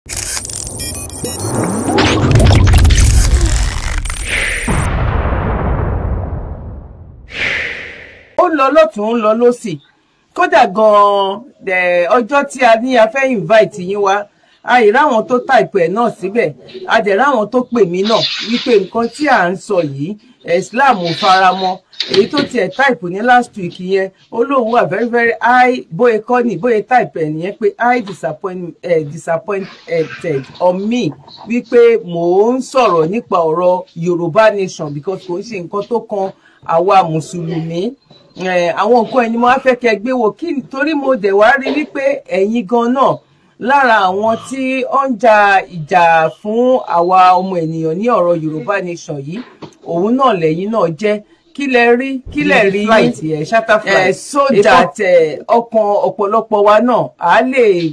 ó lọ lọ́tún ó lọ lọ́sì kódà gan-an ọjọ́ tí a ní a fẹ́ invite yín wá àìráwọn tó type ẹ̀ náà síbẹ̀ adẹ̀ráwọn tó pè mí náà wípé nǹkan tí à ń sọ yìí Islam ò faramọ́ èyí tó tiẹ̀ type ní last week yẹn ó lóun wà very very high bóyá kọ́ ni bóyá type ẹ̀ nìyẹn pé I disappointed on me wípé mò ń sọ̀rọ̀ nípa ọ̀rọ̀ Yorùbá nation because kò ń ṣe nǹkan tó kan àwa mùsùlùmí àwọn nǹkan ẹni mo wá fẹ́ kẹ́ gbé wò kí torí mo dẹ̀ wá rí wípé ẹ̀yin gan náà lára àwọn tí ó ń ja ìjà fún àwa ọmọ ènìyàn ní ọ̀rọ̀ Yorùbá nation yìí òun náà lẹ́yìn náà jẹ́ kí lẹ rí so that ọkàn ọ̀pọ̀lọpọ̀ wa náà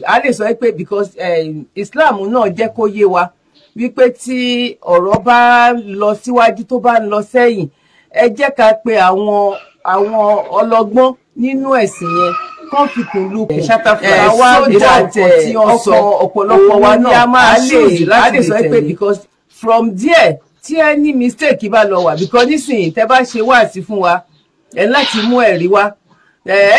a lè sọ pé because Islam náà jẹ́ kó yé wa wípé tí ọ̀rọ̀ bá lọ síwájú tó bá ń lọ sẹ́yìn ẹ jẹ́ ká pe àwọn ọlọ́gbọ́n nínú ẹ̀sìn yẹn kán fi kùn lukùn àwa tí ọkàn ọ̀pọ̀lọpọ̀ wa náà a lè sọ pé because from there tí any mistake bá lọ wà because nísìnyí tẹ́ bá ṣe wáàsí fún wa ẹ láti mú ẹ̀rí wá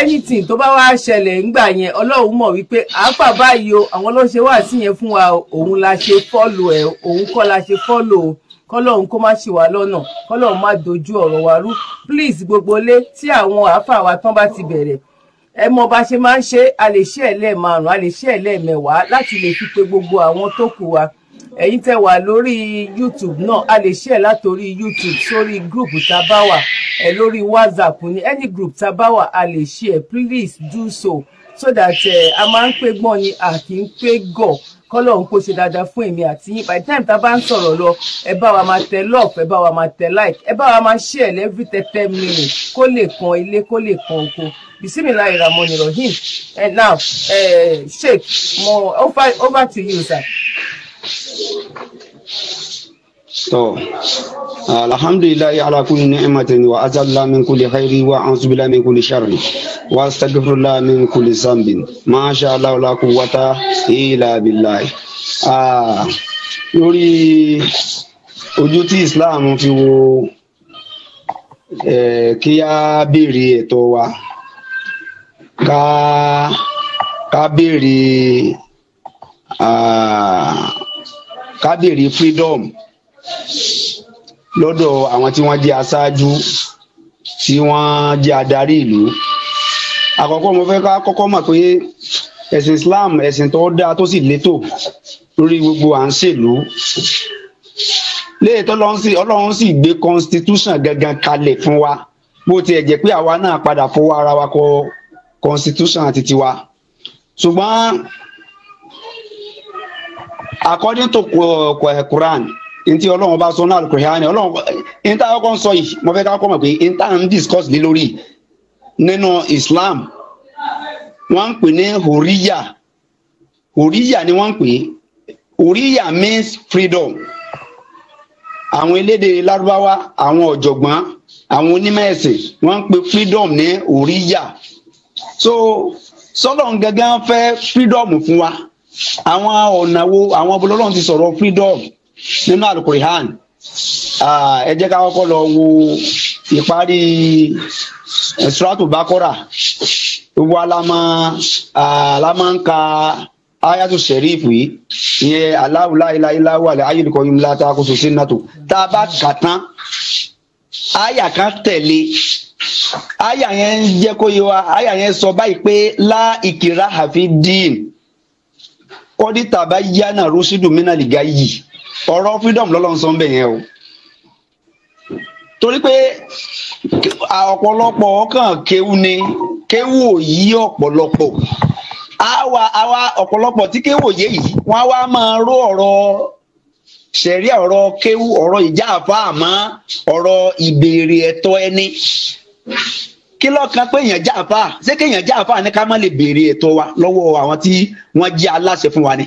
anything tó bá wá ṣẹlẹ̀ ńgbà yẹn Ọlọ́run mọ̀ wípé àápà báyìí o àwọn ló ṣe wáàsí yẹn fún wa òun la ṣe follow ẹ̀ òun kọ́ la ṣe follow kọ́lọ́run kó má ṣì wá lọ́nà kọ́lọ́run má dojú ọ̀rọ̀ wa rú please gbogbo lé tí àwọn àáfà wa tán bá ti bẹ̀rẹ̀ ẹ mọ̀ bá ṣe máa ń ṣe a lè ṣe ẹlẹ́ẹ̀márùn-ún a lè ṣe ẹlẹ́ẹ̀mẹ́wàá láti lè fi pe gbogbo àwọn tó kù wa ẹ̀yin tẹ́ wà lórí YouTube náà a lè share látorí YouTube sórí group tá bá wà lórí WhatsApp ní any group tá bá wà a lè share please do so that a máa ń pé gbọ́n ni a kì í pé gọ̀ kọ́lọ́run kó ṣe dáadáa fún èmi àti yín by the time tá bá ń sọ̀rọ̀ lọ ẹ bá wa máa tẹ love ẹ bá wa máa tẹ like ẹ bá wa máa share every 10 minutes kó lè kan ilé kó lè kan oko Bismillahirrahmanirrahim and now Sheikh mo over to you sir. So, alhamdulillah ala kulli ni'matin wa azalla min kulli khairi wa a'udhu billahi min kulli sharri wa astaghfirullah min kulli dhanbin ma sha Allah la quwwata illa billah. Lórí ojú tí Islam fi wò kí a béèrè ẹ̀tọ́ wa ká béèrè freedom lọ́dọ̀ àwọn tí wọ́n jẹ́ aṣáájú tí wọ́n jẹ́ adarí ìlú. Àkọ́kọ́ mo fẹ́ ká kọ́kọ́ mọ̀ pé ẹ̀sìn Islam ẹ̀sìn tó dáa tó sì létò lórí gbogbo à ń ṣèlú léètò Ọlọ́run sì gbé constitution gangan kalẹ̀ fún wa bó tiẹ̀ jẹ́ pé àwa náà padà fọwọ́ ara wa kọ constitution àti tiwa ṣùgbọ́n according to Quran inti Ọlọ́run bá sọ náà Quran Ọlọ́run inta ọkọ sọ yìí mo fẹ́ ká kọ́ mọ̀ pé inta ń discuss lé lórí nínú Islam wọ́n ń pè ní horiya ni wọ́n ń pè horiya means freedom. Àwọn elédè Lárúbáwá àwọn ọ̀jọ̀gbọ́n àwọn onímọ̀ ẹ̀sìn wọ́n ń pè freedom ní horiya. So sọ́lọ́run gangan fẹ́ freedom fún wa àwọn ọ̀nà wo àwọn Ọlọ́run ti sọ̀rọ̀ freedom nínú Al-Qur'an. Ẹ jẹ́ ká kọ́kọ́ lọ wo ìparí Suratul Baqarah gbogbo alámọ́ ń ka Ayatul Sharif yìí ìyẹn Allahu la ilaha illa huwa al-hayyul qayyum la ta'khudhuhu sinatun tá a bá kà tán àyà kan tẹ̀lé àyà yẹn ń jẹ́ kó yé wa àyà yẹn sọ báyìí pé la ikraha fi din qad tabayyana rushdu minal ghayyi ọ̀rọ̀ freedom lọ́lọ́run sọ ń bẹ̀ yẹn o torí pé ọ̀pọ̀lọpọ̀ ọkàn kéwú ni kéwú ò yí ọ̀pọ̀lọpọ̀ àwa ọ̀pọ̀lọpọ̀ tí kéwú òye yìí wọ́n á wá máa ró ọ̀rọ̀ ṣẹ̀ríà ọ̀rọ̀ kéwú ọ̀rọ̀ ìjà àfa àmọ́ ọ̀rọ̀ ìbéèrè ẹ̀tọ́ ẹni kí lọ́kàn pé èèyàn já àfa ṣé kéèyàn já àfa ní ká má lè béèrè ẹ̀tọ́ wa lọ́wọ́ àwọn tí wọ́n jẹ́ aláṣẹ fún wa ni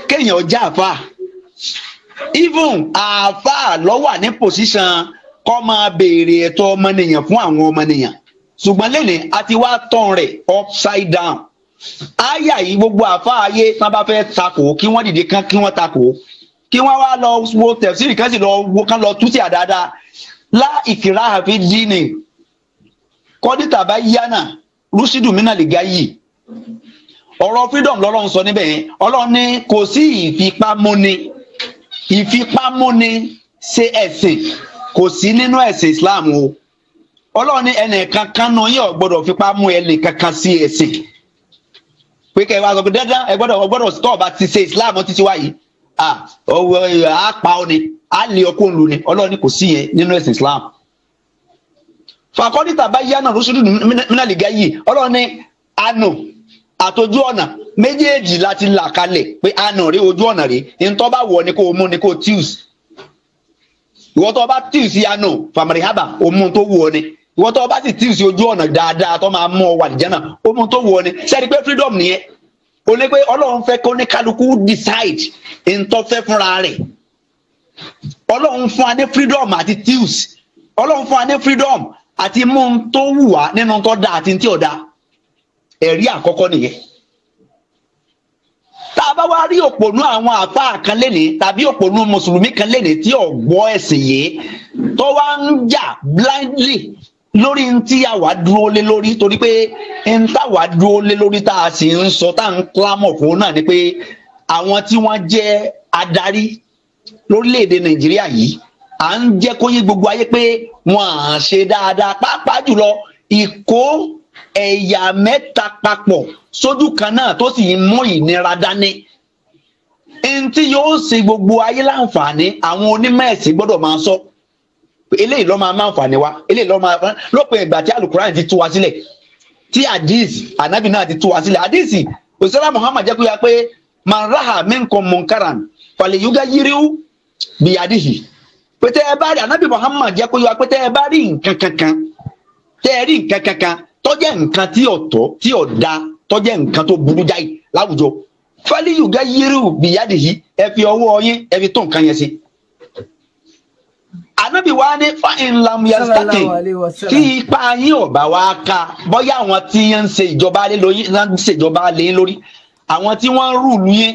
kéèyàn já àfa even àfa ló wà ní position kó máa béèrè ẹ̀tọ́ ọmọnìyàn fún àwọn ọmọnìyàn ṣùgbọ́n lẹ́nìí a ti wá tán rẹ̀ upside down àyà yìí gbogbo àfa ayé tán bá fẹ́ takò kí wọ́n dìde kán kí wọ́n takò kí wọ́n wá lọ wo tẹ̀síìrì kan sì lọ wo kán lọ tútì àdáadáa lá ikraha fi dini kọ́dítà bá yánà rúṣídù mínà lè ga yìí ọ̀rọ̀ freedom lọ́lọ́run sọ níbẹ̀ yẹn ọlọ́run ní kò sí ìfipámúni ṣe ẹ̀sìn kò sí nínú ẹ̀sìn Islam o ọlọ́run ní ẹnìkan kan náà yóò gbọ́dọ̀ fipá mú ẹnìkan kan sí ẹ̀sìn pé kẹ́ ẹ wá sọ pé dandan ẹ gbọ́dọ̀ stop àti ṣe Islam títí wáyé a pa ọ ni a lè ọkọ òǹlù ni ọlọ́run ní kò sí yẹn nínú ẹ̀sìn Islam fàkọ́dítà bá yánà rúṣùdù mínàlìgá yìí ọlọ́run ní àánú àtọjú ọ̀nà méjèèjì láti là kalẹ̀ pé àánú rí ojú ọ̀nà rí ntọ́ bá wọ̀ ni kò mú ni kò tíùs ìwọ́n tó bá tíùs àánú fàmìlìhábà òmù tó wù ọ ni ìwọ́n tó bá sì tíùs ojú ọ̀nà dáadáa tó máa mú ọ wà nìjẹ́nà òmù tó wù ọ ni sẹ́ni pé freedom nìyẹn o ní pé ọlọ́run fẹ́ kó ní kálukú decide ntọ́ fẹ́ fúnra rẹ̀ ọlọ́run fún wa ní freedom àti tíùs ọlọ́run fún wa ní freedom àti mú un tó wù wá nínú tó da àti tí ò da ẹ̀rí àkọ́kọ́ nìyẹn tá a bá wá rí òpònú àwọn àfáà kan lénìí tàbí òpònú mùsùlùmí kan lénìí tí ò gbọ́ ẹ̀sìn yìí tó wá ń jà blindly lórí tí àwa dúró lé lórí torí pé ń táwa dúró lé lórí tá a sì ń sọ tá a ń clamor fún náà ni pé àwọn tí wọ́n jẹ́ adarí lórílẹ̀‐èdè Nàìjíríà yìí à ń jẹ́ kó yé gbogbo ayé pé wọ́n á ṣe dáadáa pàápàá jùlọ ìkó ẹ̀yà mẹ́ta papọ̀ sójú kan náà tó sì ń mú ìnira dání ẹni tí yóò ṣe gbogbo ayé láǹfààní àwọn onímọ̀ ẹ̀sìn gbọ́dọ̀ máa sọ eléyìí ló máa àǹfààní wa eléyìí ló máa lópin ìgbà tí alukuran ti tú wa sílẹ̀ tí hadith anabi náà ti tú wa sílẹ̀ hadith òṣèlú Muhammad jẹ́ kó yá pé man raha minkum munkaran falyughayyirhu biyadihi pété ẹ bá rí anabi Muhammad jẹ́ kó yá pété ẹ bá rí nǹkan kankan tẹ́ ẹ rí nǹkan kankan tó jẹ́ nǹkan tí ò tọ́ tí ò da tó jẹ́ nǹkan tó burú jáì láwùjọ falyughayyirhu biyadihi ẹ fi ọwọ́ yín ẹ fi tó nǹkan yẹn sí. Ànábì wa ní fa'in lam yastati tí ipa yín ọba wa ká bóyá àwọn tí ń ṣe ìjọba lé lórí ń ṣèjọba lé lórí àwọn tí wọ́n ń rúùlù yín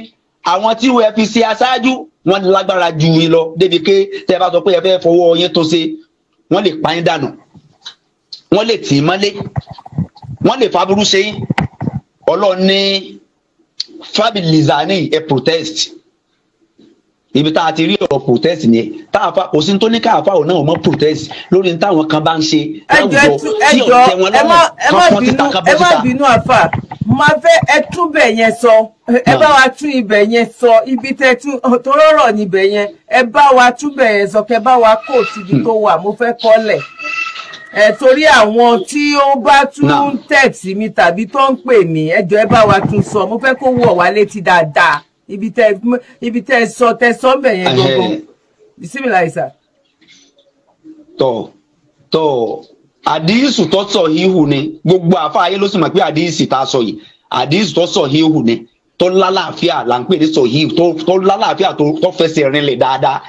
àwọn tí wọ́n fi ṣe aṣáájú wọ́n lágbára ju yín lọ débi pé tẹ́ bá sọ pé ẹ fẹ́ fọwọ́ yín tó ṣe wọ́n lè pa yín dànù wọ́n lè tì í mọ́lé wọ́n lè faburú ṣe yín ọlọ́ọ̀ni fabilizani ẹ protest ibi tá a ti rí ọ̀rọ̀ protest ni táàfà kò sí tó ní káàfà ò náà mọ́ protest lórí ní táwọn kan bá ń ṣe láwùjọ tí ò tẹ́ wọn lọ́rùn kan fọ́n títà kan bọ́ síta. ẹ má bínú àfà máa fẹ́ ẹ tún bẹ̀ yẹn sọ ẹ bá wa tún ibẹ̀ yẹn sọ ibi tẹ́ tún tó rọ̀rọ̀ níbẹ̀ yẹn ẹ bá wa tún bẹ̀ yẹn sọ kẹ bá wa kó síbi tó wà mo fẹ́ kọ́lẹ̀ torí àwọn tí ó bá tún text mi tàbí tó ń pè mí ẹ jọ̀ọ́ ẹ bá wa tún sọ mo fẹ́ kó wọ̀ wá létí dáadáa ibi tẹ́ sọ ń bẹ̀ yẹn gbogbo bisimilayi sa. tọ àdíìsù tó sọ híhù ni gbogbo àfa ayé ló sì mọ̀ pé àdíìsì tá a sọ yìí àdíìsù tó sọ híhù ni tó lálàáfíà là ń pè ní sọ híhù tó lálàáfíà tó fẹsẹ̀ rinlẹ̀ dáadáa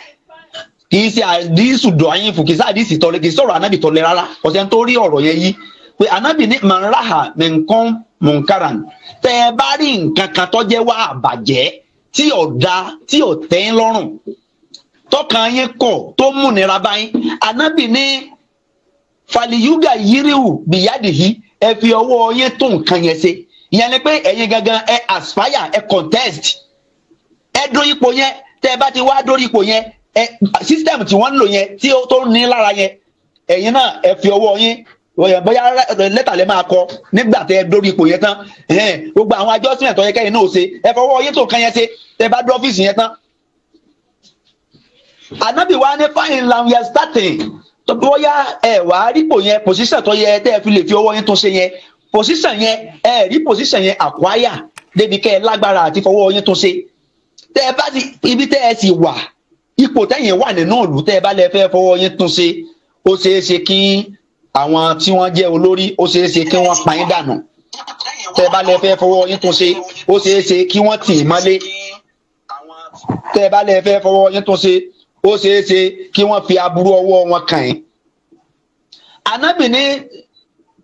kì í ṣe àdíìsù dọ̀yìn fún kì í ṣe àdíìsì tọ́lẹ̀ kì í sọ̀rọ̀ anábì tọ́lẹ̀ rárá ọ̀sẹ̀ tó rí ọ̀rọ̀ yẹn yí pé anábì ní man raha minkum munkaran tẹ́ ẹ bá rí nǹkan kan tó jẹ́ wá àbàjẹ́ tí ò da tí ò tẹ́ ń lọ́rùn tọkàn yín kọ̀ tó múnira báyìí anábì ní falyughayyirhu biyadihi ẹ fi ọwọ́ yín tó nǹkan yẹn ṣe ìyẹn ni pé ẹ̀yin gangan ẹ aspire ẹ contest ẹ dórí ipò yẹn tẹ́ ẹ bá ti wá dórí ipò yẹn system tí wọ́n ń lò yẹn tí ó tó ní lára yẹn ẹ̀yin náà ẹ fi ọwọ́ yín bóyá lẹ́tà lẹ́ máa kọ nígbà tẹ́ ẹ dórí ipò yẹn tán gbogbo àwọn adjustment tó yẹ kẹ́yìn náà ṣe ẹ fọwọ́ yín tó nǹkan yẹn ṣe tẹ́ bá dé ọ́fíìsì yẹn tán. Ànábì wa ní fáyín lam yẹ starting tó bóyá ẹ wà á rípò yẹn position tó yẹ tẹ́ ẹ fi lè fi ọwọ́ yín tó ṣe yẹn position yẹn ẹ rí position yẹn acquire débi kẹ́ ẹ lágbára àti fọwọ́ yín tó ṣe tẹ́ ẹ bá ti ibi tẹ́ ẹ sì wà ipò tẹ́yìn wà nínú ìlú tẹ́ ẹ bá lè fẹ́ fọwọ́ yín tó ṣe ó ṣeé ṣe kí àwọn tí wọ́n jẹ́ olórí ó ṣeé ṣe kí wọ́n pa yín dànù tẹ́ bá lè fẹ́ fọwọ́ yín tún ṣe ó ṣeé ṣe kí wọ́n tì í mọ́lé tẹ́ bá lè fẹ́ fọwọ́ yín tún ṣe ó ṣeé ṣe kí wọ́n fi aburú ọwọ́ wọn kàn yín. Ànábì ní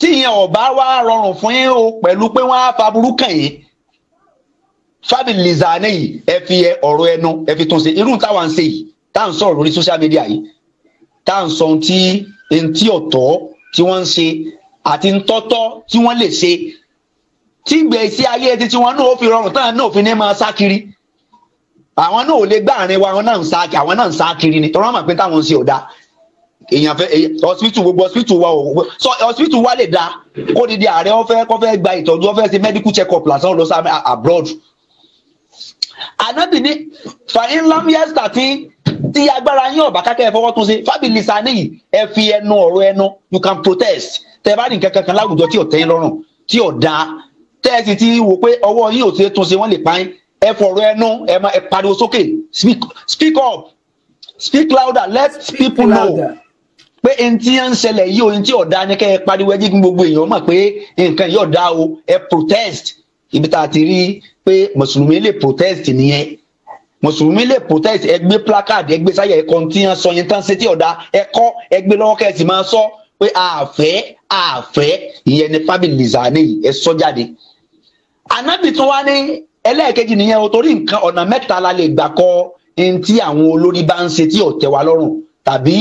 tí ìyẹn ọba wá rọrùn fún yín o pẹ̀lú pé wọ́n á fa burú kàn yín fábìlìzà nìyí ẹ fi ọ̀rọ̀ ẹnu ẹ fi tún ṣe irú táwa ń ṣe yìí tá à ń sọ̀rọ̀ lórí social media yìí tá à ń sọ ntí ọ̀tọ̀ tí wọ́n ń ṣe àti ntọ́tọ́ tí wọ́n lè ṣe tí ìgbésí ayé ti tí wọ́n náà ó fi rọrùn táwọn náà fi ní máa sá kiri àwọn náà ò lè gbá àárín wa àwọn náà ń sá kiri ni tọ́lá mọ̀ pé táwọn ń ṣe ọ̀dà èèyàn fẹ́ hospital gbogbo hospital wa ò sọ hospital wa lè da kó di ààrẹ kó fẹ́ gba ìtọ́jú ó fẹ́ ṣe medical check up lásán lọ sí abroad anabi ní fàyín lámíẹ́sítà tí agbára yín ọ̀bà kákẹ́ ẹ̀ fọwọ́ tún ṣe fábìlì sani ẹ fi ẹnu ọ̀rọ̀ ẹnu you can protest tẹ bá ní nǹkan kankan láwùjọ tí ò tẹ́ yín lọ́rùn tí ò dáa tẹ́ ẹ sì ti wò pé ọwọ́ yín ò ṣe tún ṣe wọ́n lè pa yín ẹ fọ̀rọ̀ ẹnu ẹ pariwo sókè speak up speak louder let people know pé n tí ń ṣẹlẹ̀ yìí o n tí ò dáa ní kẹ́ ẹ pariwo ẹ jí gbogbo èèyàn mọ̀ pé nǹkan yìí ò dáa o ẹ protest ibi tá a ti rí pé mùsùlùmí lè protest nìyẹn mùsùlùmí lè protest ẹ gbé placard ẹ gbé sáyẹ ẹkọ tí wọn sọ yẹn tán ṣe tí ọ̀dà ẹkọ ẹ gbé lọ́wọ́ kẹ́sì máa sọ pé àfẹ́ ìyẹn ní fábìlì zani ẹ sọ jáde. ànábì tún wá ní ẹlẹ́ẹ̀kejì nìyẹn o torí nǹkan ọ̀nà mẹ́ta la lè gbà kọ ẹni tí àwọn olórí bá ń ṣe tí ò tẹ́ wa lọ́rùn tàbí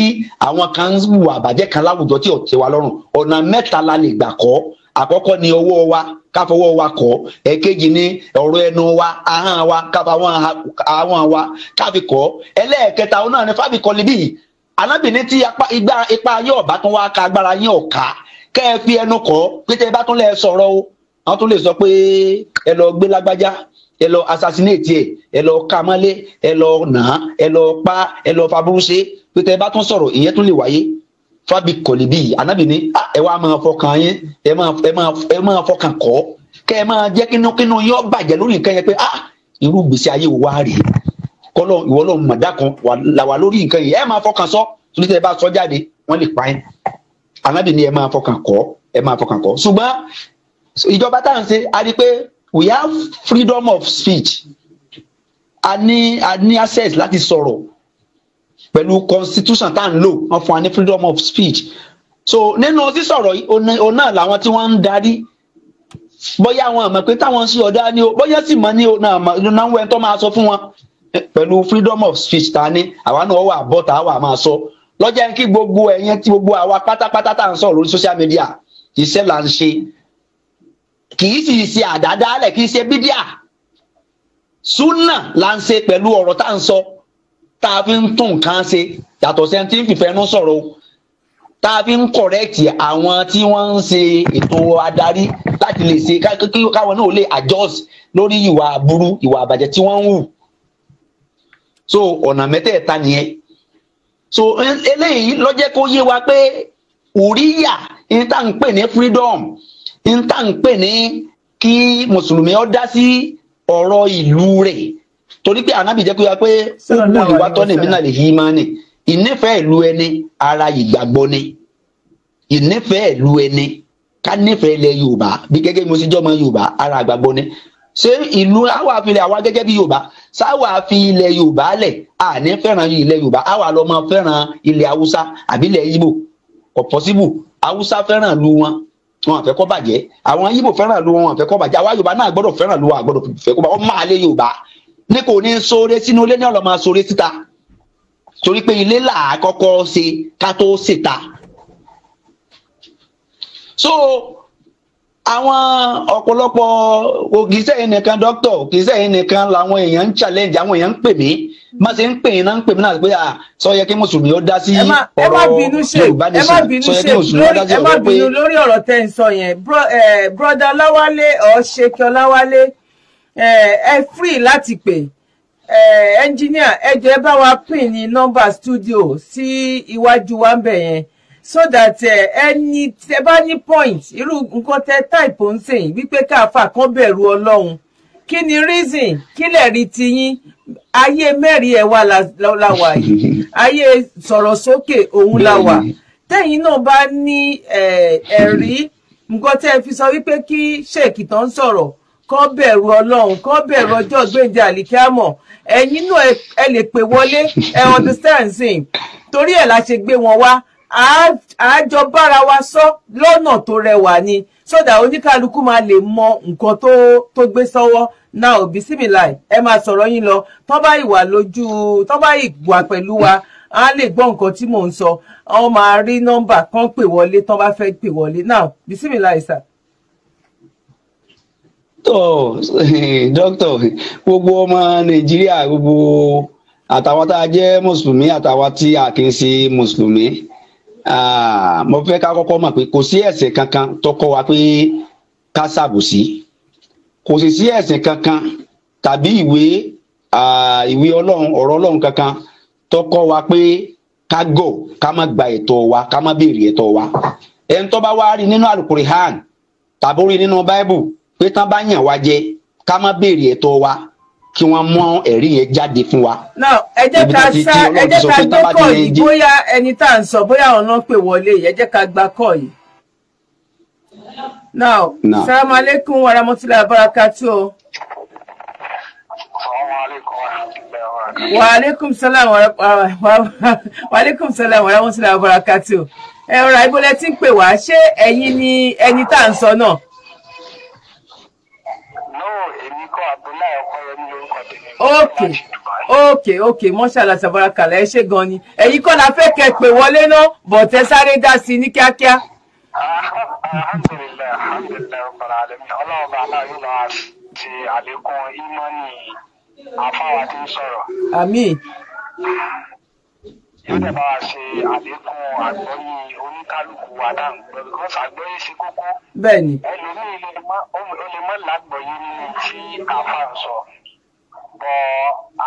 àwọn kan ń hùwà àbàjẹ́ kan láwùjọ tí ò tẹ́ wa lọ́rùn ọ̀nà mẹ́ta la lè gbà kọ́ àkọ́kọ́ ni ọwọ́ wa káfọwọ́ wa kọ́ ẹ̀kejì ni ọ̀rọ̀ ẹnu wa ahọ́n wa káfọwọ́ àwọn wa káfi kọ́ ẹlẹ́ẹ̀kẹta òun náà ni fábíkọ́ níbí alábìíní tí ipa yóò bá tún wá ka agbára yín ọ̀ka kẹ́ ẹ fi ẹnu kọ́ pété bá tún lẹ̀ sọ̀rọ̀ o àwọn tún lè sọ pé ẹ lọ gbé lágbájá ẹ lọ assassinate ẹ lọ ká mọ́lé ẹ lọ nà ẹ lọ pa ẹ lọ faburú ṣe pété bá tún sọ̀rọ̀ ìyẹn tún lè wáyé fábí kọlìbí ànábì ní ẹ wá máa fọkàn yín ẹ máa fọkàn kọ kẹ ẹ máa jẹ kínú yín ó bàjẹ́ lórí nǹkan yẹn pé irú gbèsè ayé wa rèé kọlọ ìwọ lọ mọdà kan là wà lórí nǹkan yìí ẹ máa fọkàn sọ torí tẹ ẹ bá sọ jáde wọn lè pa yín ànábì ní ẹ máa fọkàn kọ ṣùgbọ́n ìjọba tá à ń ṣe a rí pé we have freedom of speech a ní access láti sọ̀rọ̀ pẹ̀lú constitution tá à ń lò wọ́n fún wa ní freedom of speech so nínú sísọ̀rọ̀ òun náà làwọn tí wọ́n ń darí bóyá àwọn àmọ́ pé táwọn ń ṣe ọ̀dá ni o bóyá sì mọ́ ní o náà wẹ́n tó máa sọ fún wọn pẹ̀lú freedom of speech ta ni àwa náà wà bọ́ta àwa máa sọ lọ́jọ́ kí gbogbo ẹ̀yẹn tí gbogbo àwa pátápátá tá à ń sọ̀rọ̀ lórí social media iṣẹ́ là ń ṣe kì í sì ṣe àdádálẹ̀ kì í ṣe bídíà súnà là ń ṣe pẹ̀lú ọ̀rọ̀ tá à ń sọ tá a fi ń tún nǹkan ṣe yàtọ̀ sẹ́ni tí ń fìfẹ́nu sọ̀rọ̀ o tá a fi ń kọ̀rẹ́kìtì àwọn tí wọ́n ń ṣe ètò adarí láti lè ṣe káwọn náà lè adjust lórí ìwà aburú ìwà àbàjẹ́ tí wọ́n ń hù so ọ̀nà mẹ́tẹ̀ẹ̀ta nìyẹn so eléyìí ló jẹ́ kó yé wa pé òríyà ní tá à ń pè ní freedom ní tá à ń pè ní kí mùsùlùmí ó dá sí ọ̀rọ̀ ìlú rẹ̀ torí pé ànábì jẹ́ kó yá pé gbogbo ìwà tọ́ni mí náà lè yí máa ní ìnífẹ̀ẹ́ ìlú ẹni ara ìgbàgbọ́ ni ìnífẹ̀ẹ́ ìlú ẹni ká nífẹ̀ẹ́ ilẹ̀ Yorùbá bí gẹ́gẹ́ bí mo ṣe jọ́ ọmọ Yorùbá ara ìgbàgbọ́ ni ṣé ìlú àwa àfilẹ̀ àwa gẹ́gẹ́ bí Yorùbá sáwà fi ilẹ̀ Yorùbá lẹ̀ àní fẹ́ràn ilẹ̀ Yorùbá àwa lọ máa fẹ́ràn ilẹ̀ Haúsá àbí ilẹ̀ Ìgbò kò pọ́síbù Haúsá fẹ́ràn ìlú wọn àfẹ́ kó bàjẹ́ àwọn Ìgbò fẹ́ràn ìlú wọn àfẹ́ kó bàjẹ́ àwa Yorùbá náà gbọ́dọ̀ fẹ́ràn ìlú wọn àgbọ́dọ̀ fẹ́ kó bàjẹ́ ọmọ àlẹ́ Yorùbá ní kò ní sóore sínú ilé ní ọ̀lọ́ máa sóore síta torí pé ilé là á kọ́kọ́ ṣe ká tó ṣèta so àwọn ọ̀pọ̀lọpọ̀ ògìṣẹ́ yìí nìkan dókítà ògìṣẹ́ yìí nìkan làwọn èèyàn ń challenge àwọn èèyàn ń pè mí má ṣe ń pè yín náà ń pè mí náà pé sọ yẹ kí mùsùlùmí ó dá sí ọ̀rọ̀ Yorùbá nation sọ yẹ kí mùsùlùmí ó dá sí ọ̀rọ̀ pé. ẹ má bínú lórí ọ̀rọ̀ tẹ́ ń sọ yẹn broda Ọláwálé Ṣèkí Ọláwálé ẹ free láti pè engineer ẹ jọ̀ọ́ ẹ bá wa pin ní nọ́mbà studio sí iwájú wa ń bẹ̀ yẹn so that ẹni tẹ́ bá ní point irú nǹkan tẹ́ type ń sìn wípé káfà kan bẹ̀rù Ọlọ́run kí ni reason kí lè rí tiyín ayé mẹ́rin ẹ̀ wà la wà yìí ayé sọ̀rọ̀ sókè òun la wà tẹ́yìn náà bá ní ẹ̀rí nǹkan tẹ́ fi sọ wípé kí ṣèkì tán sọ̀rọ̀ kán bẹ̀rù Ọlọ́run kán bẹ̀rù ọjọ́ gbèǹde àlìkámọ̀ ẹ̀yin náà ẹ lè pè wọlé ẹ understand sìn torí ẹ̀ la ṣe gbé wọn wá àjọ bára wa sọ lọ́nà tó rẹwà ni sódà oníkálukú máa lè mọ nǹkan tó gbé sọ́wọ́ náà bisimilahi ẹ máa sọ̀rọ̀ yín lọ tó bá ìwà lójú tó bá ìwà pẹ̀lú wa a lè gbọ́ nǹkan tí mò ń sọ àwọn máa rí nọ́mbà kan pè wọlé tó bá fẹ́ pè wọlé náà bisimilahi sà. tó dókítà gbogbo ọmọ nàìjíríà gbogbo àtàwọn tá a jẹ́ mùsùlùmí àtàwọn tí a kì í ṣe mùsùlùmí mo fẹ́ ká kọ́kọ́ mọ̀ pé kò sí ẹ̀sìn kankan tó kọ́ wa pé ká ṣàbòsí kò sì sí ẹ̀sìn kankan tàbí ìwé ọlọ́run ọ̀rọ̀ ọlọ́run kankan tó kọ́ wa pé ká gọ̀ ká má gba ẹ̀tọ́ wa ká má béèrè ẹ̀tọ́ wa ẹni tó bá wá rí nínú Al-Qur'an tàbí rí nínú Bible pé tán bá yàn wá jẹ ká má béèrè ẹ̀tọ́ wa kí wọ́n mú ẹ̀rí yẹn jáde fún wa. náà ẹ jẹ́ ká gbé kọ́ yìí bóyá ẹni tá à ń sọ bóyá ọ̀nà pè wọlé ẹ jẹ́ ká gba kọ́ yìí. now salamu alaikum wa rahmatullahi wa barakatuh. wa alaikum salam wa rahmatullahi wa barakatuh. ẹ ọ̀rọ̀ ìbólẹ̀ tí ń pè wá ṣé ẹ̀yin ni ẹni tá à ń sọ náà. Okay, mọ́ṣálá sàbárakàlà ẹ ṣé gan ni ẹ̀yin kọ́ la fẹ́ kẹ́ pè wọlé náà bọ̀tẹ́ sáré dá sí ní kíákíá. alhamdulilayi ọ̀pọ̀lọpọ̀ àlẹ́mí ọlọ́run bá aláàyè máa ṣe àlékún ìmọ̀ni àfáwà tí ń sọ̀rọ̀. àmín. yóò dẹ̀ bá wa ṣe àlékún àgbọ́yé oníkálukú wa dáhùn because àgbọ́yé ṣe kókó. bẹ́ẹ̀ni. ẹlòmíì ó lè mọ́ lágbọ́yé nínú tí àfà ń sọ bọ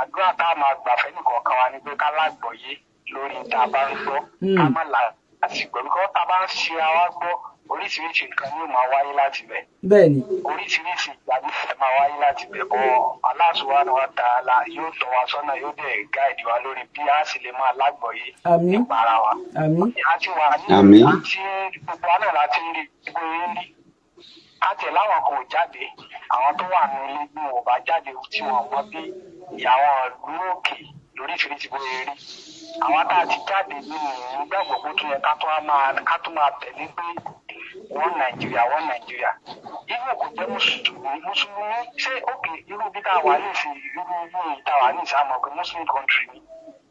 àdúrà tá a máa gbà fẹ́nìkọ̀ọ̀kan wa ni pé ká lágbọ́yé lórí tá a bá ń gbọ́ ká má là àti gbọ́ because tá a bá ń ṣe àwa gbọ́ oríṣiríṣi nǹkan yóò máa wáyé láti bẹ̀. bẹ́ẹ̀ni. oríṣiríṣi ìgbàgbé máa wáyé láti bẹ̀ bọ́ Allah subhanahu wa ta'ala yóò tọ́ wa sọ́nà yóò dẹ̀ gáìdì wa lórí bí a sì lè máa lágbọ́yé nípa ara wa. àmín. àti wà ní àti gbogbo àná láti rí gbogbo yín rí àti láwọn kò jáde àwọn tó wà ní ilé bí wọn bá jáde tí wọn mọ bí ìyàwó ìlú òkè lóríṣiríṣi bó ṣe rí àwọn tá a ti jáde nínú ìgbàgbọ́ bó tún yẹ ká tó máa tẹ̀lé pé wọ́n nàìjíríà irú kò jẹ́ mùsùlùmí ṣé òkè irú bí tá a wà níìsí irú tá a wà níìsí àmọ́ pé muslim country ni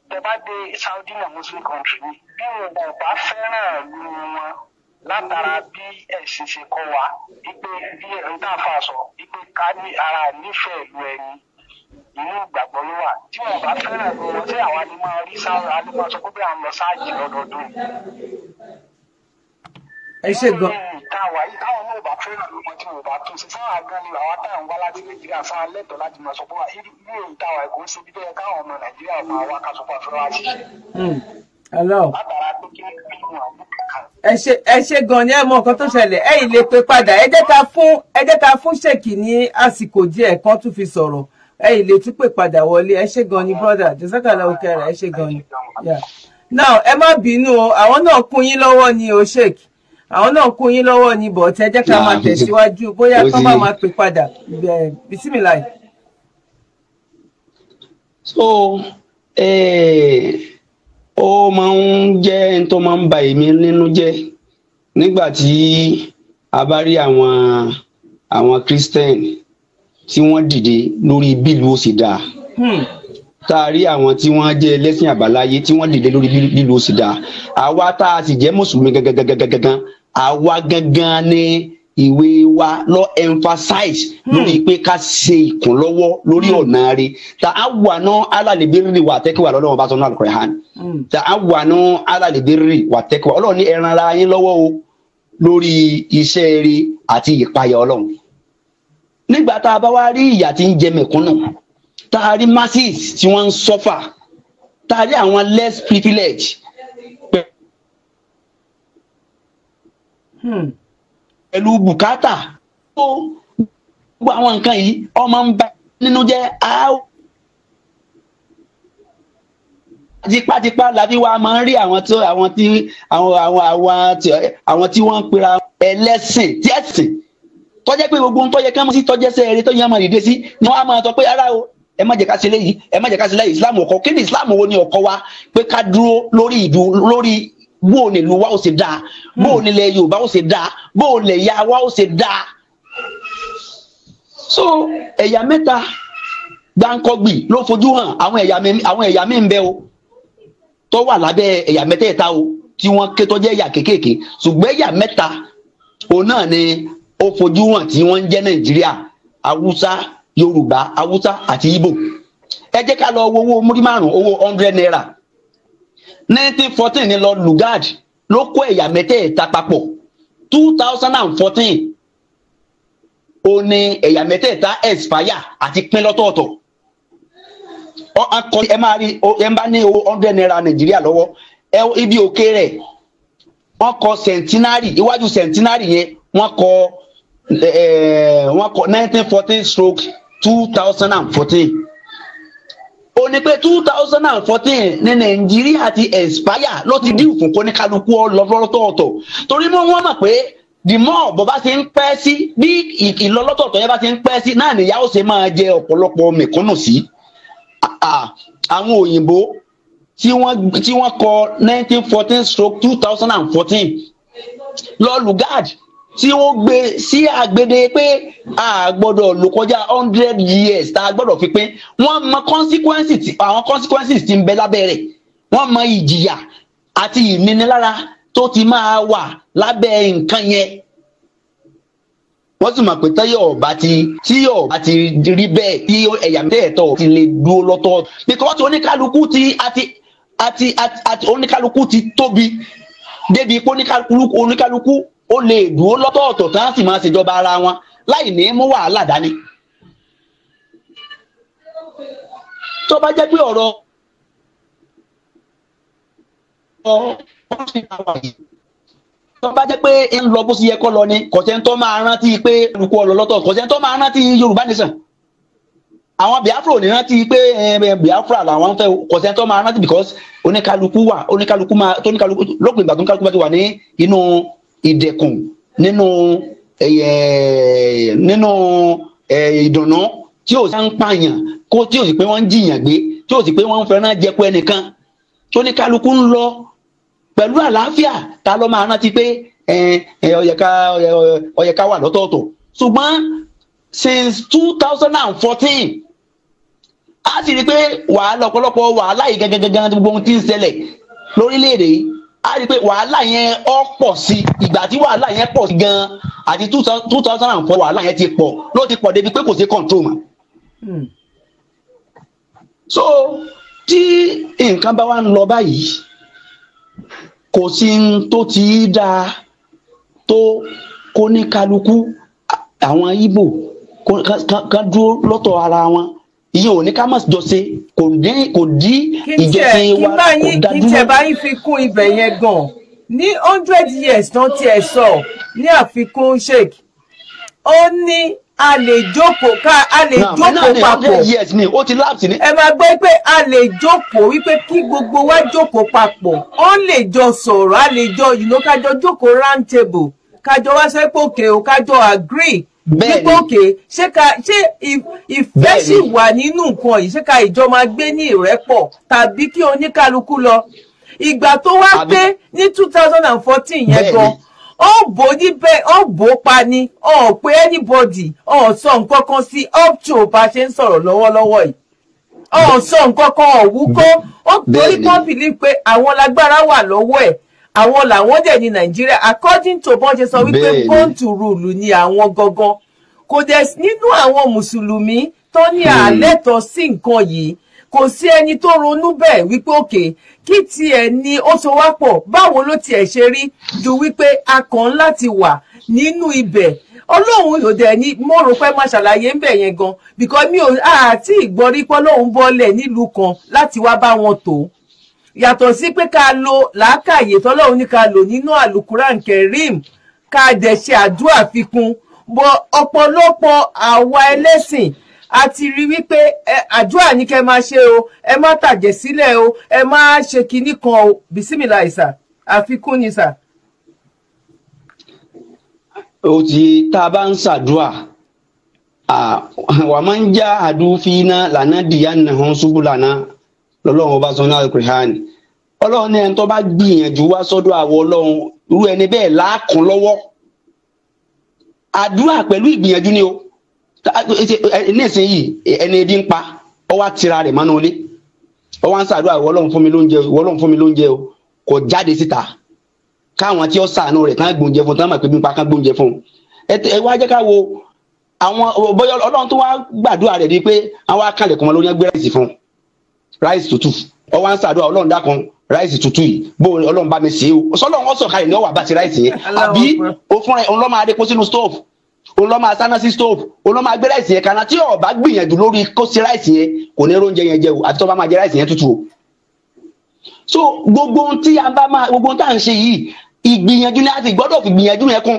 tẹ bá dé Saudi náà muslim country ni bí wọn ò bá fẹ́ràn ìlú wọn látara bí ẹ̀sìn ṣe kọ́ wa wípé bí ẹ̀rí tá a fà sọ wípé ká ní ara nífẹ̀ẹ́ ìlú ẹni inú ìgbàgbọ́ ló wà tí wọn bá fẹ́ràn ìlú wọn tí àwa ni máa rí sára ni máa sọ pé bí à ń lọ sáàjì lọ́dọọdún. ẹ ṣe gan. táwa yìí táwọn náà bá fẹ́ràn ìlú wọn tí wọn bá tún ṣe sáà gan ni àwọn táwọn wá láti Nàìjíríà sáà lẹ́tọ̀ọ́ láti máa sọ pé wà irú èyí táwa ẹ̀kọ́ ń ṣe bí bẹ́ẹ̀ káwọn ọmọ Nàìjíríà máa wá ká sọ pé àfẹ́rẹ́ wá ṣiṣẹ́. ẹ ṣe gan ni ẹ mọ nǹkan tó ṣẹlẹ̀ ẹ lè pè padà ẹ jẹ́ ká fún ṣèkì ní àsìkò díẹ̀ kan tún fi sọ̀rọ̀ ẹ lè tún pè padà wọlé ẹ ṣe gan ni brother jẹ́sàkàlà òkè rẹ̀ ẹ ṣe gan ni. now ẹ má bínú o àwọn náà kún yín lọ́wọ́ ni o ṣèkì àwọn náà kún yín lọ́wọ́ ni bọ̀ tẹ́ jẹ́ ká máa tẹ̀síwájú bóyá kán bá máa pè padà bisimilayi. so ó máa ń jẹ́ ẹni tó máa ń ba èmi nínú jẹ́ nígbà tí a bá rí àwọn Christian tí wọ́n dìde lórí bílù ó sì dáa tá a rí àwọn tí wọ́n jẹ́ ẹlẹ́sìn àbáláyé tí wọ́n dìde lórí bílù ó sì dáa àwa tá a sì jẹ́ mùsùlùmí gangan àwa gangan ni ìwé wa lọ emphasize lórí pé ká ṣe ìkúnlọ́wọ́ lórí ọ̀nà rẹ̀ tá a wà náà alálẹ̀bẹ̀rẹ̀ wà tẹ́kẹ̀wà lọ́wọ́ bá sọ́nà Al-Qur'an tá a wà náà alálẹ̀bẹ̀rẹ̀ wà tẹ́kẹ̀wà ọlọ́run ní ẹran ara yín lọ́wọ́ o lórí iṣẹ́ rẹ̀ àti ìpayà ọlọ́run. nígbà tá a bá wá rí ìyà tí ń jẹ mẹ̀kúnnù tá a rí masses tí wọ́n ń suffer tá a rí àwọn less privileged pẹ̀lú bùkátà tó gbogbo àwọn nǹkan yìí ọmọ ń bá nínú jẹ́ tipátipá làbí wa máa ń rí àwọn tí wọ́n ń pera ẹlẹ́sìn tí ẹ̀sìn tó jẹ́ pé gbogbo ohun tó yẹ ká mọ̀ sí tọ́jẹ́sẹ̀ eré tó yẹ máa dìde sí ni wọ́n á máa sọ pé ara o ẹ má jẹ́ ká ṣe léyìí ẹ má jẹ́ ká ṣe léyìí Islam ọkọ kí ni Islam wo ni ọkọ wa pé ká dúró lórí bó ní ìlú wa ó ṣe dáa bó nílẹ̀ Yorùbá ó ṣe dáa bó lẹ̀ ya wa ó ṣe dáa. So ẹ̀yà mẹ́ta gbáǹkọ́gbì ló fojú hàn àwọn ẹ̀yà mi ń bẹ o tó wà lábẹ́ ẹ̀yà mẹ́tẹ̀ẹ̀ta o tí wọ́n ké tó jẹ́ ẹ̀yà kéékèèké ṣùgbọ́n ẹ̀yà mẹ́ta òun náà ni ó fojú hàn tí wọ́n ń jẹ́ Nàìjíríà Haúsá Yorùbá Haúsá àti Ìgbò. Ẹ jẹ́ ká lọ wo owó múrí márùn owó 100 naira 1914 ni Lord Lugard ló kó ẹ̀yà mẹ́tẹ̀ẹ̀ta papọ̀ 2014 ó ní ẹ̀yà mẹ́tẹ̀ẹ̀ta expire àti pín lọ́tọ̀ọ̀tọ̀. Ẹ máa rí ẹ bá ní owó 100 naira Nàìjíríà lọ́wọ́ ibi òkè rẹ̀ wọ́n kọ centenary iwájú centenary yẹn wọ́n kọ 1914/2014 ó ní pé 2014 ní Nàìjíríà ti expire ló ti dín fún kóníkálukú lọ́tọ̀ọ̀tọ̀ torí wọ́n mọ̀ pé the more bó bá ti ń pẹ́ sí bí ìlọ́lọ́tọ̀ọ̀tọ̀ yẹn bá ti ń pẹ́ sí náà nìyá ó ṣe máa jẹ ọ̀pọ̀lọpọ̀ mẹ̀kúnnù sí. Àwọn òyìnbó tí wọ́n kọ 1914/2014 Lord Lugard tí ó gbé sí àgbèdè pé a gbọ́dọ̀ lò kọjá 100 years tá a gbọ́dọ̀ fi pín wọ́n mọ consequences tí ń bẹ lábẹ́ rẹ̀ wọ́n mọ ìjìyà àti ìnínilára tó ti máa wà lábẹ́ nǹkan yẹn wọ́n sì mọ̀ pé tí ọba ti rí bẹ́ẹ̀ tí ẹ̀yà mẹ́tẹ̀ẹ̀tọ̀ ti lè dúró lọ́tọ̀ because oníkálukú ti tóbi débi pé oníkálukú ó lè dúró lọ́tọ̀ọ̀tọ̀ tán sì máa ṣèjọba ara wọn láì ní mú wàhálà dání. tó bá jẹ́ pé ọ̀rọ̀ tó bá jẹ́ pé ń lọ bó ṣe yẹ kó lọ ni kọ̀sẹ́ńtọ́ máa rántí pé olùkọ́ ọlọ́lọ́tọ̀ kọ̀sẹ́ńtọ́ máa rántí Yorùbá nation àwọn Biafra ò ní rántí pé Biafra làwọn fẹ́ kọ̀sẹ́ńtọ́ máa rántí because oníkálukú lópin ìgbà tó oníkálukú bá ti wà ní inú ìdẹ̀kùn nínú ìdùnnú tí ò sí ń pààyàn tí ò sì pé wọ́n ń jiyàn gbé tí ò sì pé wọ́n ń fẹ́ràn jẹku ẹnìkan tí oníkálukú ń lọ pẹ̀lú àlàáfíà ta ló máa rántí pé ó yẹ ká wà lọ́tọ̀ọ̀tọ̀ ṣùgbọ́n since 2014 a sì rí pé wàhálà ọ̀pọ̀lọpọ̀ wàhálà yìí gẹ́gẹ́gẹ́gẹ́ gbogbo ohun tí ń ṣẹlẹ̀ lórílẹ̀‐èdè yìí a rí pé wàhálà yẹn ó pọ̀ sí ìgbà tí wàhálà yẹn pọ̀ sí gan àti 2004 wàhálà yẹn ti pọ̀ ló ti pọ̀ débi pé kò sí control mọ́. So tí nǹkan bá wá ń lọ báyìí kò sí tó ti dáa tó kó ní kálukú àwọn Ìgbò kan dúró lọ́tọ̀ ara wọn ìyẹn ò ní ká má jọ ṣe kò dí ìjọsìn wa kò dá dúró. kí tiẹ̀ bá yín fi kún ibẹ̀ yẹn gan ní 100 years tán tiẹ̀ sọ ní àfikún Sheikh ó ní a lè jókòó papọ̀ yes ni ó ti láàpù ní. ẹ máa gbọ́ pé a lè jókòó wípé kí gbogbo wa jókòó papọ̀ ó lè jọ sọ̀rọ̀ a lè jọ kájọ jókòó round table kájọ wá sẹ́pòkè o kájọ agree nípòkè ṣé ìfẹ́ sì wà nínú nǹkan yìí ṣé ká ìjọ máa gbé ní ìrẹ́pọ̀ tàbí kí oníkálukú lọ ìgbà tó wá pé ní 2014 yẹn gan ó bò níbẹ̀ ó bò pa ni ó pé anybody ó sọ nǹkan kan sí up to bá ṣe ń sọ̀rọ̀ lọ́wọ́lọ́wọ́ yìí ó sọ nǹkan kan ọ̀wúkọ́ ó torí kan believe pé àwọn lágbára wà lọ́wọ́ ẹ̀ àwọn làwọn dẹ̀ ní Nàìjíríà according to bọ́n ṣe sọ wípé born to rule ni àwọn gangan kò dẹ̀ nínú àwọn mùsùlùmí tó ní àlẹ́tọ̀ sí nǹkan yìí kò sí ẹni tó ronú bẹ́ẹ̀ wípé òkè kí tiẹ̀ ni ó so wá pọ̀ báwo ló tiẹ̀ ṣe rí ju wípé a kàn láti wà nínú ibẹ̀ Ọlọ́run yóò dẹ̀ ní mo rò pé máa ṣàlàyé ń bẹ̀ yẹn gan because mi ò àti ìgbọ́rí pé Ọlọ́run bọ́lẹ̀ nílùú kan láti wá bá wọn tó yàtọ̀ sí pé ká lo làákàyè tọ́lọ́run ní ká lò nínú àlùkùrán kẹrìm ká dẹ̀ ṣe àdúrà fikún bọ́ ọ̀pọ̀lọpọ̀ àwa ẹlẹ́sìn a ti rí wípé àdúrà ní kẹ́ máa ṣe o ẹ má tàjẹ̀ sílẹ̀ o ẹ má ṣe kinní kan o bisimilá ìsà àfikún ni sà. ó ti tá a bá ń ṣàdúrà wà máa ń já àdúfínà lànà dìyà nàá ṣubú lànà lọ́lọ́run ọba sọ ní Al-Qur'an Ọlọ́run ní ẹni tó bá gbìyànjú wá sọ́dọ̀ àwọ Ọlọ́run irú ẹni bẹ́ẹ̀ láàkún lọ́wọ́. Àdúrà pẹ̀lú ìgbìyànjú ni o. Nísìnyí ẹni ebi ń pa ọ wá tira rẹ̀ mọ́nú ilé. Ọ wá ń ṣàdúrà ìwọ Ọlọ́run fún mi lóúnjẹ o, ìwọ Ọlọ́run fún mi lóúnjẹ o, kò jáde síta. Káwọn tí ó ṣàánú rẹ̀ kán gbóúnjẹ fún, tán mọ̀ pé bí ń pa kán gbóúnjẹ fún. Ẹ wá jẹ́ ká wo àwọn bóyá Ọlọ́run tó wá gbàdúrà rẹ̀ di pé àwọn akànlẹ̀ kan lórí ẹgbẹ́ ráìsì fún ráìsì tútù. Ọ wá ń ṣàdúrà Ọlọ́run dákun ráìsì tútù yìí bó Ọlọ́run bá mi ṣe é o. Ọlọ́run ó sọ̀kalẹ̀ ní ọwà bá ti ráìsì yẹn. Àbí o fún ẹ ọlọ́mọ adéko sínú stove, ọlọ́mọ asáná sí stove, ọlọ́mọ agbé ráìsì yẹn kaná tí ó bá gbìyànjú lórí kó sí ráìsì yẹn kò ní róúnjẹ yẹn jẹ o àti tó bá máa jẹ ráìsì yẹn tútù o. So gbogbo ohun tí a bá máa gbogbo ohun tá à ń ṣe yìí ìgbìyànjú ni a ti gbọ́dọ̀ fi gbìyànjú yẹn kún.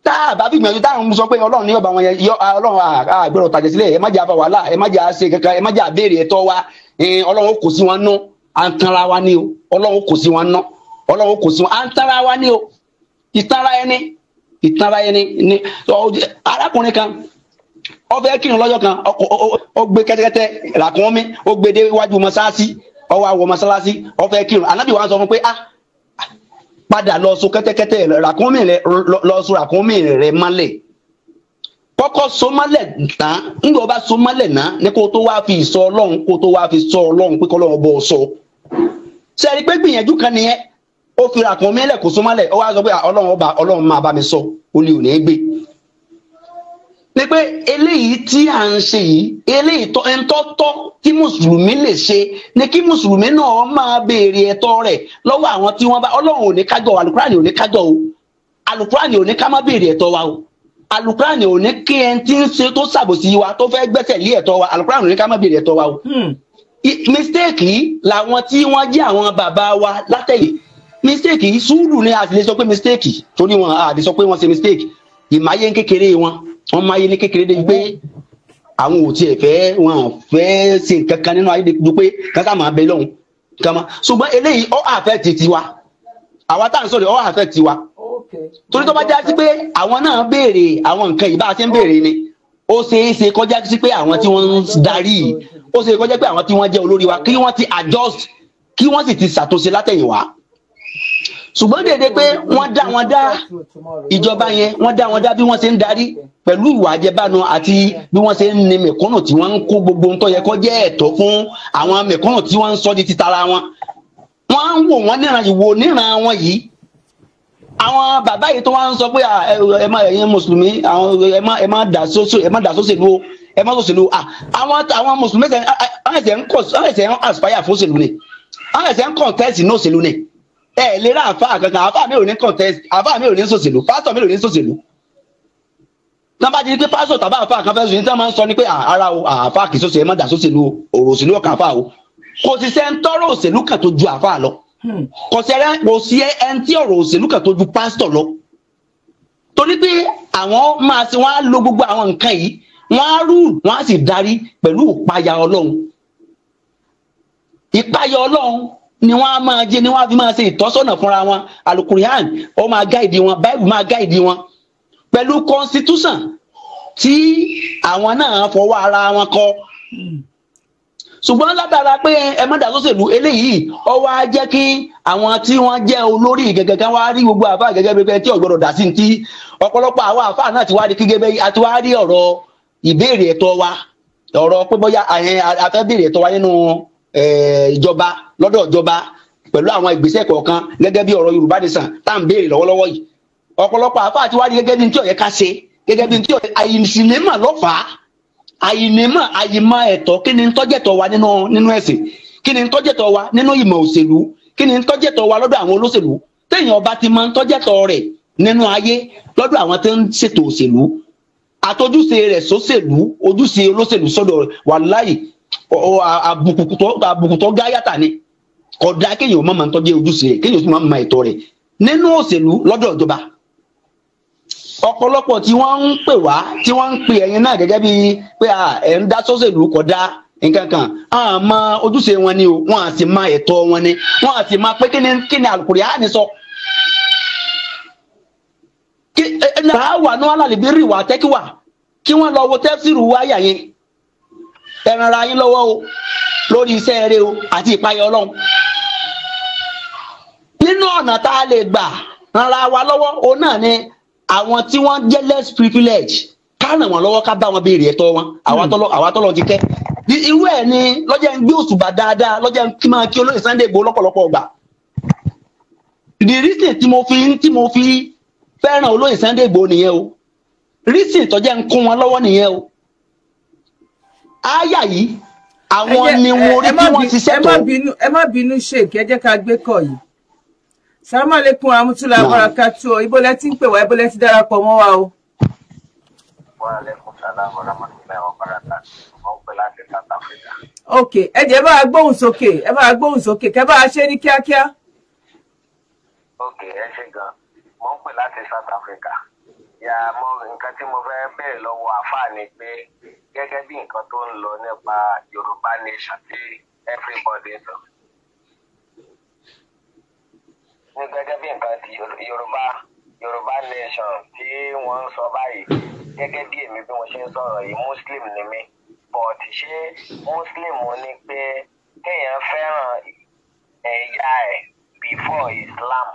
Tá a bá fi gbìyànjú táwọn sọ pé Ọlọ́run ní ọba wọn yẹn Ọlọ́run àgbẹ̀rọ̀ tàjẹ̀ sílẹ̀ ẹ má jẹ́ àfa wàhálà ẹ má jẹ́ àṣe kankan ẹ má jẹ́ àbéèrè ẹ̀tọ́ wa Ọlọ́run kò sí wọn ná à ń tanra wa ní o Ọlọ́run kò sí wọn ná Ọlọ́run kò sí wọn à ń tanra wa ní o ìtanra ẹni ní arákùnrin kan ó fẹ́ kírun lọ́jọ́ kan ó gbé kẹ́tẹ́kẹ́tẹ́ ràkúnmí ó gbé dé iwájú mọ́sálásí ó wá wọ mọ́sálásí ó fẹ́ kírun Ànábì wa sọ fún pé padà lọ so kẹ́tẹ́kẹ́tẹ́ ràkúnmí rẹ lọ so ràkúnmí rẹ mọ́lẹ̀ kọ́kọ́ so mọ́lẹ̀ tán nígbà ó bá so mọ́lẹ̀ náà ní kó tó wá fi sọ Ọlọ́run kó tó wá fi sọ Ọlọ́run pé kọ́lọ́run bọ́ sọ sẹ́ni pé gbìyànjú kan nìyẹn ó fi ràkúnmí lẹ̀ kó so mọ́lẹ̀ ó wá sọ pé Ọlọ́run máa bá mi sọ ó lè ò ní gbé ní pé eléyìí tí à ń ṣe yìí eléyìí tọ́ tí mùsùlùmí lè ṣe ni kí mùsùlùmí náà máa béèrè ẹ̀tọ́ rẹ̀ lọ́wọ́ àwọn tí wọ́n bá Ọlọ́run ò ní kájọ Àlùkùránì ò ní kájọ o Àlùkùránì ò ní ká má béèrè ẹ̀tọ́ wa o Àlùkùránì ò ní kí ẹni tí ń ṣe tó ṣàbòsí wa tó fẹ́ gbẹ́sẹ̀ lé ẹ̀tọ́ wa Àlùkùránì ò ní ká má béèrè ẹ̀tọ́ wa o. Mistake yìí làwọn tí wọ́n jẹ́ àwọn bàbá wa látẹ̀yìn mistake yìí sùúrù ni a sì lè sọ pé mistake torí wọn a lè sọ pé wọ́n ṣe mistake ìmáyé ń kékeré wọn máyé ní kékeré dé pé àwọn ò tiẹ̀ fẹ́ wọn fẹ́ ṣe kankan nínú ayé dé pé kankan máa bẹ lọ́hùn kama ṣùgbọ́n eléyìí ó affect tiwa àwa tá à ń sọ̀rọ̀ ó affect tiwa torí tó bá já sí pé àwọn náà béèrè àwọn nǹkan yìí bá a ṣe ń béèrè ni ó ṣeé ṣe kọjá sí pé àwọn tí wọ́n ń darí ó ṣe kọjá pé àwọn tí wọ́n jẹ́ olórí wa kí wọ́n ti adjust kí wọ́n sì ti ṣàtúnṣe látẹ̀yìnwá ṣùgbọ́n dédé pé wọ́n dá ìjọba yẹn wọ́n dá bí wọ́n ṣe ń darí pẹ̀lú ìwà àjẹbánu àti bí wọ́n ṣe ń ní mẹ̀kúnnù tí wọ́n ń kó gbogbo ohun tó yẹ kó jẹ́ ẹ̀tọ́ fún àwọn mẹ̀kúnnù tí wọ́n ń sọ di titara wọn wọ́n ń wò wọ́n níran ìwò níran wọn yìí àwọn bàbá yìí tó wá ń sọ pé ẹ má ẹ̀yin mùsùlùmí ẹ má dà sóṣèlú o ẹ má sóṣèlú àwọn mùsùlùmí ẹsẹ̀ ń aspire fún òṣèlú ni àwọn ẹsẹ̀ ń contest ní òṣèlú ni ẹ lè ra àfa kankan àfa mi ò ní contest àfa mi ò ní sòṣèlú pásítọ̀ mi ò ní sòṣèlú nàbà di pé pásítọ̀ tàbí àfa kan fẹ́ sọ ní tí wọ́n máa ń sọ ni pé ara o àfa kì í sòṣèlú ẹ má dà sòṣèlú ọ̀rọ̀ òṣèlú ọkàn àfa o kò sì sẹ́ ń tọ́rọ̀ òṣèlú kan tó ju àfa lọ kò sí ẹni tí ọ̀rọ̀ òṣèlú kan tó ju pásítọ̀ lọ torí pé àwọn máa ṣe wọ́n á lo gbogbo àwọn nǹkan yìí wọ́n á rú wọ́n á sì darí pẹ̀lú ìpayà Ọlọ́run ìpayà Ọlọ́run ni wọ́n á máa jẹ ni wọ́n á fi máa ṣe ìtọ́sọ́nà fúnra wọn Al-Qur'an ó máa gáìdì wọn Bible máa gáìdì wọn pẹ̀lú constitution tí àwọn náà fọwọ́ ara wọn kọ ṣùgbọ́n látara pé ẹ má dá sóṣèlú eléyìí ó wá jẹ́ kí àwọn tí wọ́n jẹ́ olórí gẹ́gẹ́ kan wá rí gbogbo àfáà gẹ́gẹ́ bí tí ò gbọ́dọ̀ dá sí ti ọ̀pọ̀lọpọ̀ àwọn àfáà náà ti wá rí kígẹ́ bẹ́ẹ̀ àti wá rí ọ̀rọ̀ ìbéèrè ẹ̀tọ́ wa ọ̀rọ̀ pé bóyá afẹ́ béèrè ẹ̀tọ́ wa nínú ìjọba lọ́dọ̀ ìjọba pẹ̀lú àwọn ìgbésẹ̀ kọ̀ọ̀kan gẹ́gẹ́ bí ọ̀rọ̀ Yorùbá Nation tá à ń béèrè lọ́wọ́lọ́wọ́ yìí ọ̀pọ̀lọpọ̀ àfáà ti wá rí gẹ́gẹ́ bí tí ó yẹ ká ṣe gẹ́gẹ́ bí tí àìsínémà lọ́fàá àyìmọ̀ ẹ̀tọ́ kí ni tọ́jẹ̀tọ̀ wa nínú ẹ̀sìn kí ni tọ́jẹ̀tọ̀ wa nínú ìmọ̀ òṣèlú kí ni tọ́jẹ̀tọ̀ wa lọ́dọ̀ àwọn olóṣèlú téèyàn ọba ti máa ń tọ́jẹ̀tọ̀ rẹ̀ nínú ayé lọ́dọ̀ àwọn tó ń ṣètò òṣèlú àtọ́júṣe rẹ̀ sóṣèlú ojúṣe olóṣèlú sọ́dọ̀ wàláhì àbùkù tó gáyàtà ni kódà kéèyàn máa ń tọ́jú ojúṣe rẹ̀ kéèyàn sì máa ń mọ ẹ̀tọ́ rẹ̀ nínú òṣèlú lọ́dọ̀ ìjọba ọ̀pọ̀lọpọ̀ tí wọ́n ń pè wá tí wọ́n ń pè ẹ̀yin náà gẹ́gẹ́ bíi pé ẹ̀ ń dá sóṣèlú kódà nǹkan kan àmọ́ ojúṣe wọn ni o wọn à sì máa ẹ̀tọ́ wọn ni wọn à sì máa pé kí ni Al-Qur'ani sọ kí ẹ̀ wà ní wàhálà lè bí rí wà tẹ́kíwà kí wọ́n lọ wo tẹ́fsìrù wáyà yẹn ẹ̀ràn ara yín lọ́wọ́ o lórí iṣẹ́ rẹ o àti ìpayà Ọlọ́run ọ̀nà tá a lè gbà rárá wa lọ́wọ́ òun náà ni àwọn tí wọ́n jẹ́ less privilege ká ràn wọ́n lọ́wọ́ ká bá wọn béèrè ẹ̀tọ́ wọn àwa tọ́lọ́ ti kẹ́ irú ẹ̀ ni lọ́jọ́ ń gbé òṣùbà dáadáa lọ́jọ́ ń máa kí olóyè Sunday Igboho lọ́pọ̀lọpọ̀ ọgbà the reason tí mo fi fẹ́ràn olóyè Sunday Igboho nìyẹn o reason tó jẹ́ ń kún wọn lọ́wọ́ nìyẹn o áyà yìí àwọn ni wọn orí tí wọ́n ti ṣètò. ẹ má bínú Sheikh ẹ jẹ́ ká gbé kọ̀ yìí. Assalamu alaikum warahmatullahi wabarakatuh ibo lẹ ti ń pè wá ibo lẹ ti darapọ̀ mọ́ wa o. Wa alaikum salam warahmatullahi wabarakatuh mo pè láti South Africa. Ok ẹ jẹ́ bá a gbóhùn sókè kẹ́ bá a ṣe ní kíákíá. Ok ẹ ṣe gan mo ń pè láti South Africa. Ya mo nǹkan tí mo fẹ́ bẹ̀rẹ̀ lọ́wọ́ àfáà ni pé gẹ́gẹ́ bí nǹkan tó ń lọ nípa Yorùbá nation tí everybody sọ. Ní gẹ́gẹ́ bí nǹkan ti Yorùbá nation tí wọ́n ń sọ báyìí gẹ́gẹ́ bí èmi bí mo ṣe ń sọ̀rọ̀ yìí Muslim ni mí but ṣé Muslim ní pé kéèyàn fẹ́ràn ẹ̀yà ẹ̀ before Islam.